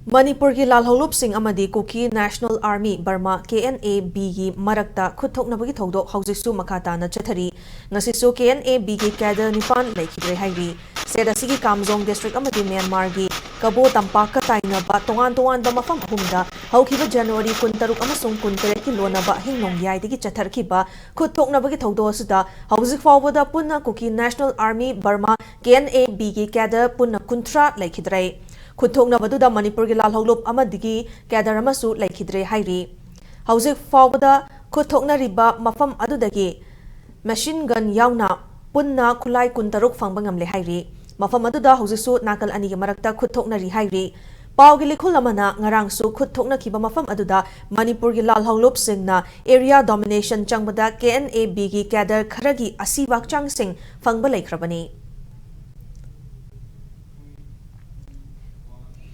Manipur ki lalholop sing amadi Kuki National Army Burma Kna-B gi marakta khutthoknabagi thodok haujisu makata na chathari ngasisu Kna-B gi cadre nipan laikhidre hairi seda sigi Kamjong district amadi Myanmar gi Kabo tampak ka tainaba tongan ba mafam ahumda haukiba January 13 amasung 13 ki lonaba hingnong yaidagi chatharkiba khutthoknabagi thodok asida haujik fawbada punna Kuki National Army Burma Kna-B gi cadre punna kuntra laikhidre Kuthokna baduda Manipur ki lalholop amadigi cadre amasu laikhidre hairi haujik fawbada kuthokna riba mafam adudagi machine gun yauna punna khulai 13 fangba ngamle hairi mafam aduda haujisu nakal ani gi marakta kuthokna ri hairi pau gi likhul amana ngarang su kuthokna kiba mafam aduda Manipur ki lalholop singna area domination changbada Kna-B gi cadre kharagi asibak changsing fangba laikhrabani